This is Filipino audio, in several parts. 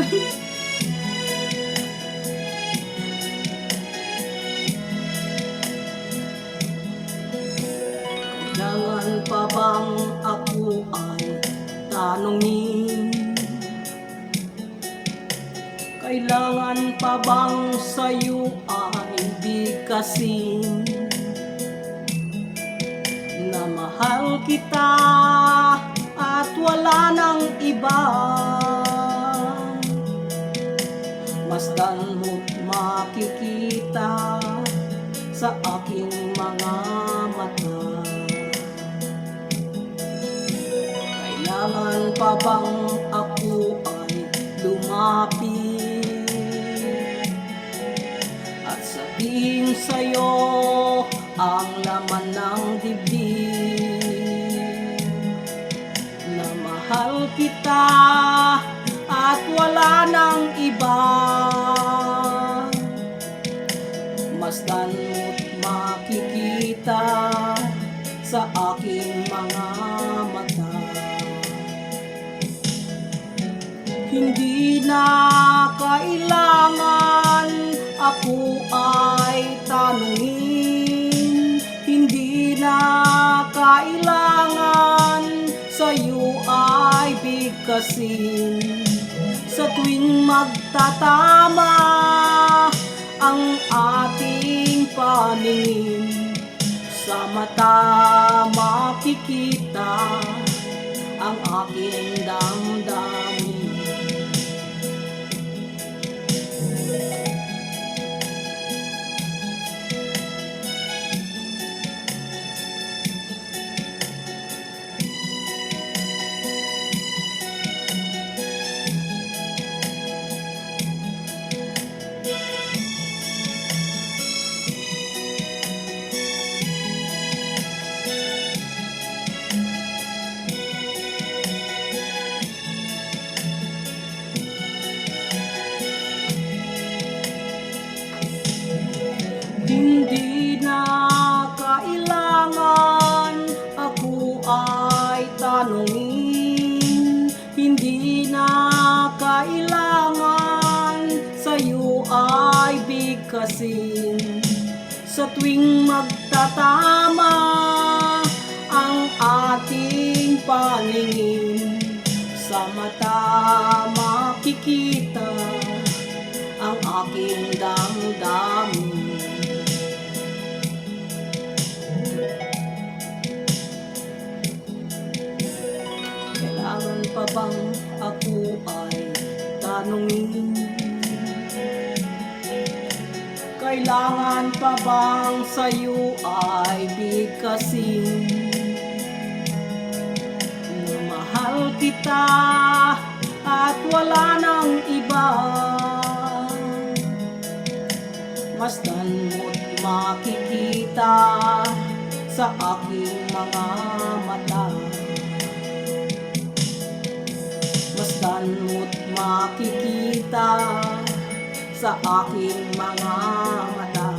Kailangan pa bang ako ay tanungin? Kailangan pa bang sa'yo ay bigkasin na mahal kita at wala nang iba? Masdan mo't makikita sa aking mga mata. Kailangan pa bang ako ay lumapit at sabihin sa'yo ang laman ng dibdib, na mahal kita at wala nang iba? Masdan mo't makikita sa aking mga mata. Hindi na kailangan ako ay tanungin, hindi na kailangan sa'yo ay bigkasin. Sa tuwing magtatama ang ating paningin, sa mata makikita ang aking damdamin. Hindi na kailangan ako ay tanungin, hindi na kailangan sa'yo ay bigkasin. Sa tuwing magtatama ang ating paningin, sa mata makikita ang aking damdamin. Kailangan pa bang ako ay tanungin? Kailangan pa bang sa'yo ay bigkasin, na mahal kita at wala nang iba? Masdan mo't makikita sa aking mga mata. Masdan mo't makikita sa aking mga mata.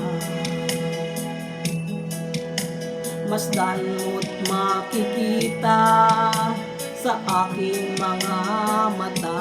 Masdan mo't makikita sa aking mga mata.